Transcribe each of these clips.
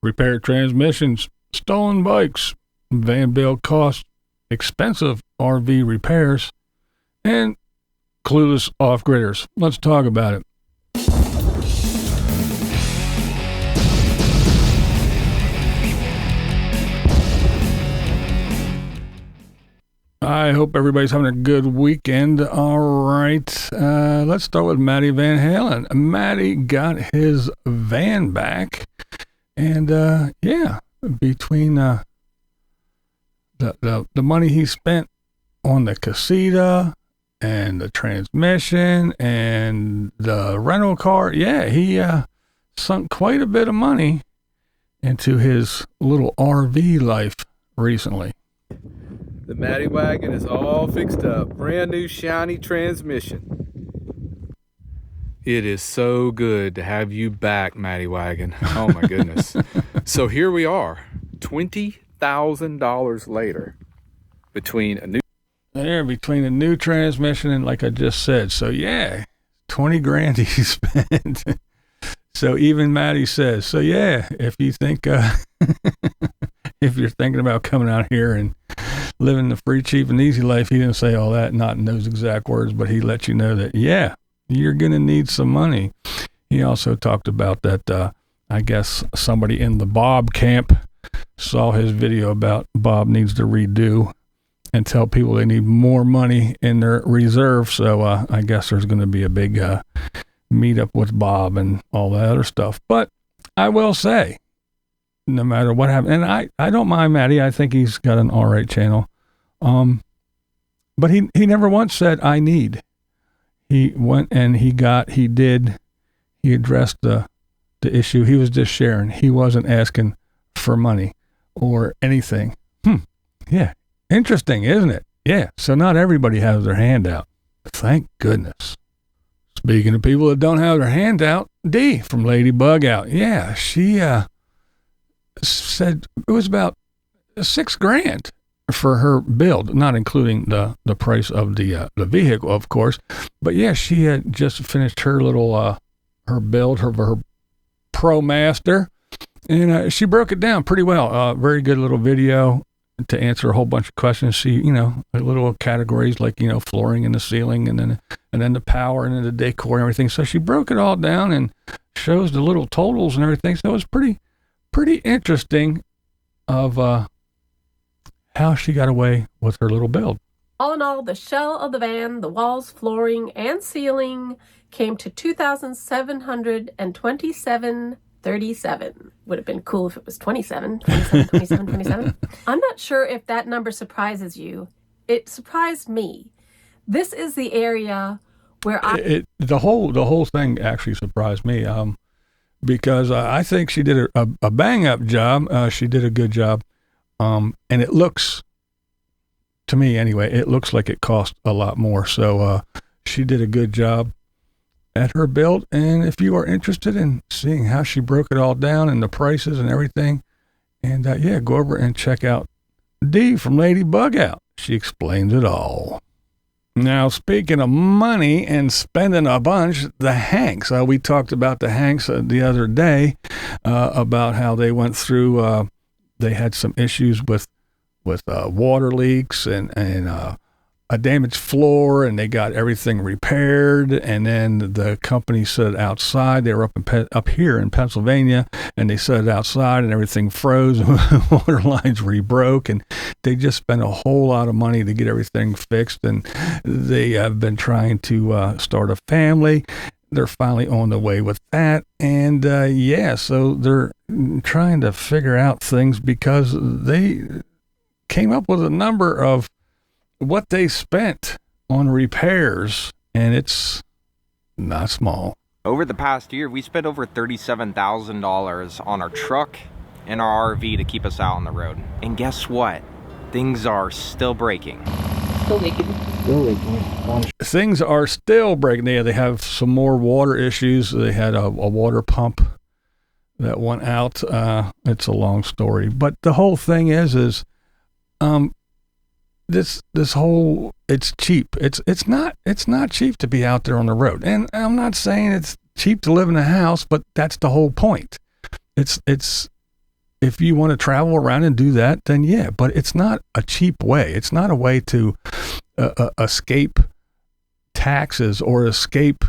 repair transmissions, stolen bikes, vanbuild costs, expensive RV repairs, and clueless off-gridders. Let's talk about it. I hope everybody's having a good weekend. All right. Let's start with Matty Van Halen. Matty got his van back. And, between the money he spent on the casita and the transmission and the rental car, he sunk quite a bit of money into his little RV life recently. The Matty wagon is all fixed up. Brand new shiny transmission. It is so good to have you back, Matty wagon. Oh my goodness. So here we are, $20,000 later between a new transmission and like I just said. So yeah, 20 grand he spent. So even Matty says, so yeah, if you think, if you're thinking about coming out here and living the free, cheap, and easy life, he didn't say all that, not in those exact words, but he let you know that, yeah, you're going to need some money. He also talked about that, I guess somebody in the Bob camp saw his video about Bob needs to redo and tell people they need more money in their reserve. So I guess there's going to be a big meetup with Bob and all that other stuff. But I will say, no matter what happens, and I don't mind Matty. I think he's got an all right channel. But he never once said, I need. He went and he addressed the issue. He was just sharing. He wasn't asking for money or anything. Yeah. Interesting, isn't it? Yeah. So not everybody has their hand out. Thank goodness. Speaking of people that don't have their hand out, Dee from Lady Bugout. Yeah. She, said it was about $6,000 for her build, not including the price of the vehicle, of course. But yeah, she had just finished her little her build, her ProMaster, and she broke it down pretty well. Very good little video to answer a whole bunch of questions. She, little categories like flooring and the ceiling, and then the power and then the decor and everything. So she broke it all down and shows the little totals and everything. So it was pretty interesting of how she got away with her little build. All in all, the shell of the van, the walls, flooring, and ceiling came to $2,727.37. Would have been cool if it was 27. I'm not sure if that number surprises you. It surprised me. This is the area where the whole thing actually surprised me. Because I think she did a bang-up job. She did a good job. And it looks, to me anyway, it looks like it cost a lot more. So she did a good job at her build. And if you are interested in seeing how she broke it all down and the prices and everything, and go over and check out Dee from Lady Bugout. She explains it all. Now, speaking of money and spending a bunch, the Hanks. We talked about the Hanks the other day, about how they went through, they had some issues with water leaks and a damaged floor, and they got everything repaired. And then the company set it outside. They were up here in Pennsylvania, and they set it outside, and everything froze. And water lines broke, and they just spent a whole lot of money to get everything fixed. And they have been trying to start a family. They're finally on the way with that. And so they're trying to figure out things because they came up with a number of what they spent on repairs, and it's not small. Over the past year, we spent over $37,000 on our truck and our RV to keep us out on the road. And guess what? Things are still breaking. Things are still breaking. They have some more water issues. They had a water pump that went out. It's a long story, but the whole thing is this whole, it's cheap. It's not cheap to be out there on the road. And I'm not saying it's cheap to live in a house, but that's the whole point. It's if you want to travel around and do that, then yeah, but it's not a cheap way. It's not a way to escape taxes or escape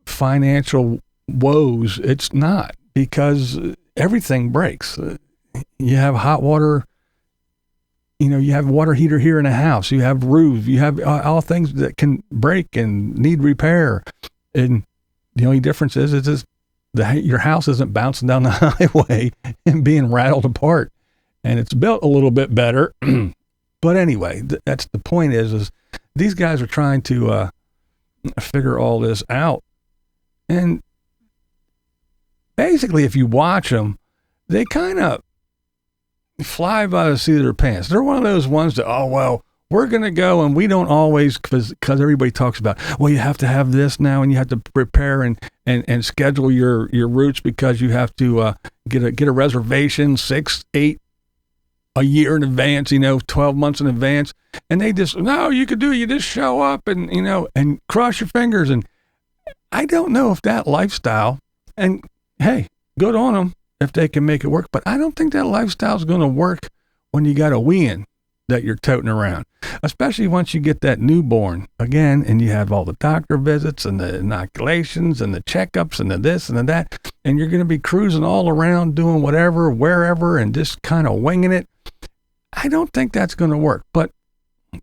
financial woes. It's not, because everything breaks. You have hot water, you have a water heater here in a house, you have roofs, you have all things that can break and need repair. And the only difference is your house isn't bouncing down the highway and being rattled apart, and it's built a little bit better. But anyway, that's the point is these guys are trying to figure all this out. And basically, if you watch them, they kind of fly by the seat of their pants. They're one of those ones that, we're going to go, and we don't always, because everybody talks about, well, you have to have this now, and you have to prepare and schedule your routes, because you have to get a reservation 6, 8, a year in advance, 12 months in advance. And they just, no, you could do it. You just show up and, and cross your fingers. And I don't know if that lifestyle, and hey, good on them if they can make it work, but I don't think that lifestyle is going to work when you got a wean that you're toting around, especially once you get that newborn again, and you have all the doctor visits and the inoculations and the checkups and the this and the that, and you're going to be cruising all around doing whatever, wherever, and just kind of winging it. I don't think that's going to work, but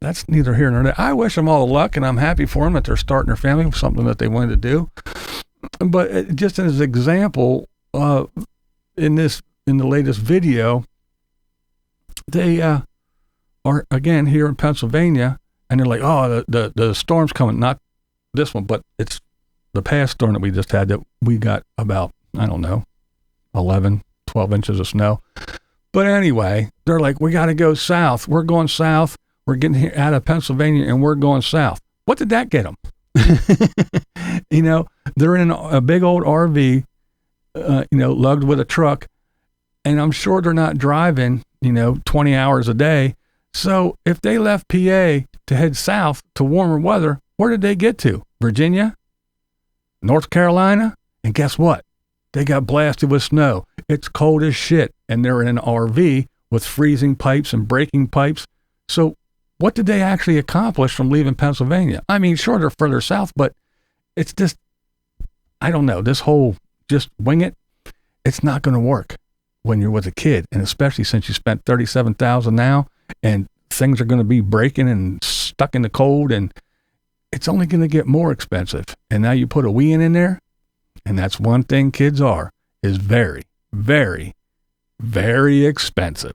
that's neither here nor there. I wish them all the luck, and I'm happy for them that they're starting their family with something that they wanted to do. But just as an example, in the latest video, they are again here in Pennsylvania, and they're like, oh, the storm's coming. Not this one, but it's the past storm that we just had, that we got about, I don't know, 11, 12 inches of snow. But anyway, they're like, we got to go south. We're going south. We're getting here out of Pennsylvania, and we're going south. What did that get them? They're in a big old RV, lugged with a truck, and I'm sure they're not driving, 20 hours a day. So if they left PA to head south to warmer weather, where did they get to? Virginia? North Carolina? And guess what? They got blasted with snow. It's cold as shit, and they're in an RV with freezing pipes and breaking pipes. So what did they actually accomplish from leaving Pennsylvania? I mean, sure, they're further south, but it's just, I don't know, this whole just wing it, it's not going to work when you're with a kid, and especially since you spent $37,000 now, and things are going to be breaking and stuck in the cold, and it's only going to get more expensive. And now you put a wean in there, and that's one thing kids is very, very, very expensive.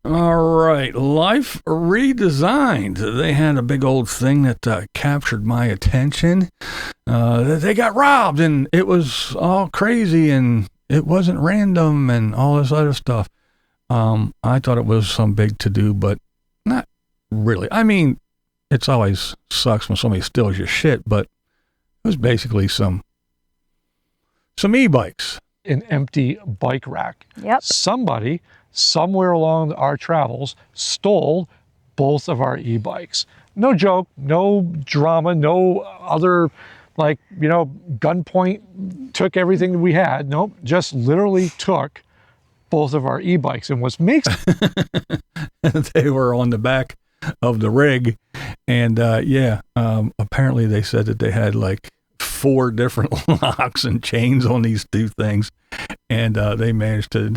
All right, LifeRedesigned. They had a big old thing that captured my attention. They got robbed, and it was all crazy, and it wasn't random, and all this other stuff. I thought it was some big to-do, but not really. I mean, it's always sucks when somebody steals your shit, but it was basically some e-bikes. An empty bike rack. Yep. Somebody, somewhere along our travels, stole both of our e-bikes. No joke, no drama, no other, gunpoint, took everything we had. Nope, just literally took both of our e-bikes. And what makes they were on the back of the rig, and apparently they said that they had 4 different locks and chains on these 2 things, and they managed to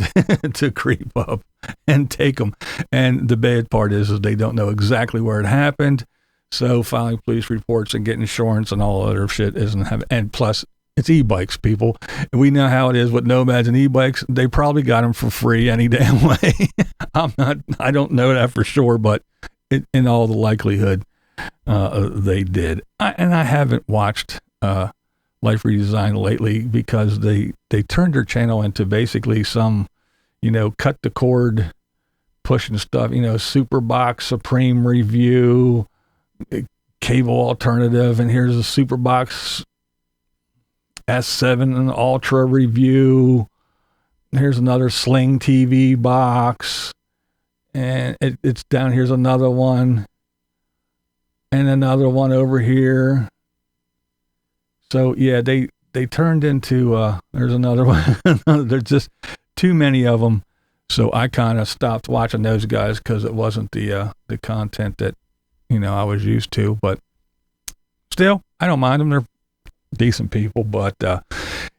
to creep up and take them. And the bad part is they don't know exactly where it happened, so filing police reports and getting insurance and all other shit isn't having. And plus, it's e-bikes, people. We know how it is with nomads and e-bikes. They probably got them for free any damn way. I don't know that for sure, but in all the likelihood, they did. I haven't watched LifeRedesigned lately, because they turned their channel into basically some, cut the cord, pushing stuff, Superbox Supreme review, cable alternative, and here's a Superbox S7 and Ultra review. Here's another Sling TV box, and it's down. Here's another one, and another one over here. So yeah, they turned into there's another one. There's just too many of them. So I kind of stopped watching those guys because it wasn't the content that, I was used to. But still, I don't mind them. They're decent people. But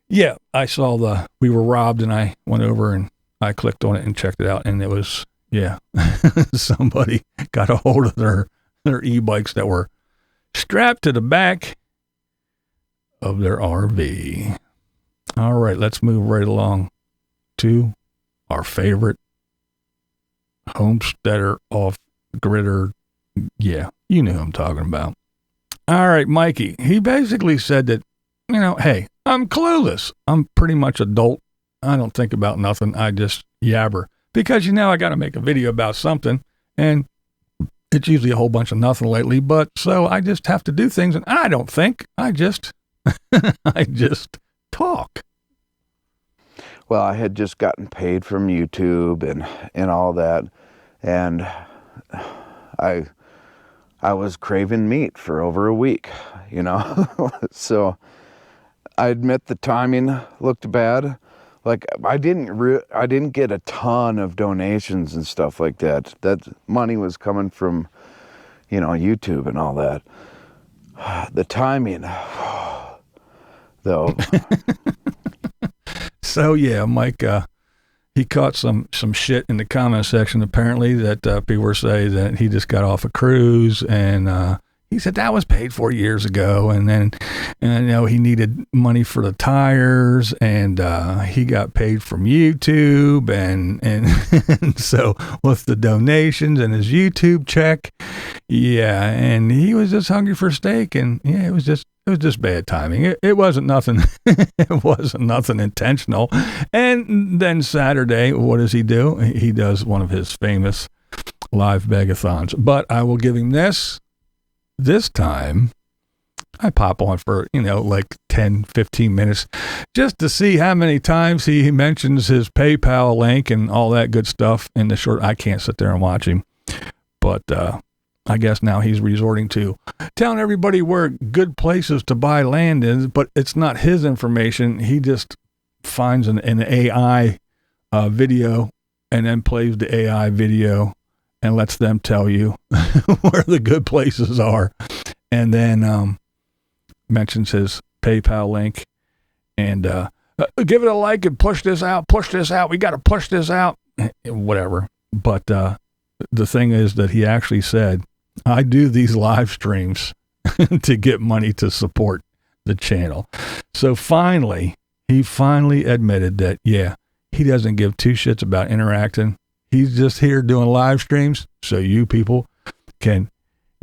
yeah, I saw we were robbed, and I went over and I clicked on it and checked it out, and it was, yeah, somebody got a hold of their e-bikes that were strapped to the back of their RV. All right, let's move right along to our favorite homesteader, off-gridder. Yeah, you know who I'm talking about. All right, Mikey, he basically said that, hey, I'm clueless. I'm pretty much adult. I don't think about nothing. I just yabber. Because, I got to make a video about something, and it's usually a whole bunch of nothing lately, but so I just have to do things, and I don't think. I just, I just talk. Well, I had just gotten paid from YouTube and all that, and I was craving meat for over a week, So I admit the timing looked bad. Like I didn't get a ton of donations and stuff like that. That money was coming from, YouTube and all that. The timing, though. So yeah, Mike, he caught some shit in the comment section apparently that people were saying that he just got off a cruise, and he said that was paid for years ago, and he needed money for the tires, and he got paid from YouTube, and so with the donations and his YouTube check, yeah, and he was just hungry for steak, and yeah, it was just bad timing. It wasn't nothing. It wasn't nothing intentional. And then Saturday, what does he do? He does one of his famous live begathons. But I will give him this. This time, I pop on for, like 10, 15 minutes just to see how many times he mentions his PayPal link and all that good stuff in the short. I can't sit there and watch him. But I guess now he's resorting to telling everybody where good places to buy land is, but it's not his information. He just finds an AI video and then plays the AI video and lets them tell you where the good places are. And then mentions his PayPal link and give it a like and push this out. We got to push this out. Whatever. But the thing is that he actually said, I do these live streams to get money to support the channel. So he finally admitted that, yeah, he doesn't give two shits about interacting. He's just here doing live streams so you people can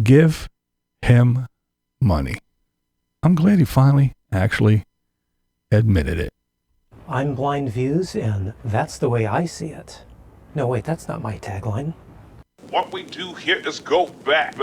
give him money. I'm glad he finally actually admitted it. I'm BlindViews, and that's the way I see it. No, wait, that's not my tagline. What we do here is go back.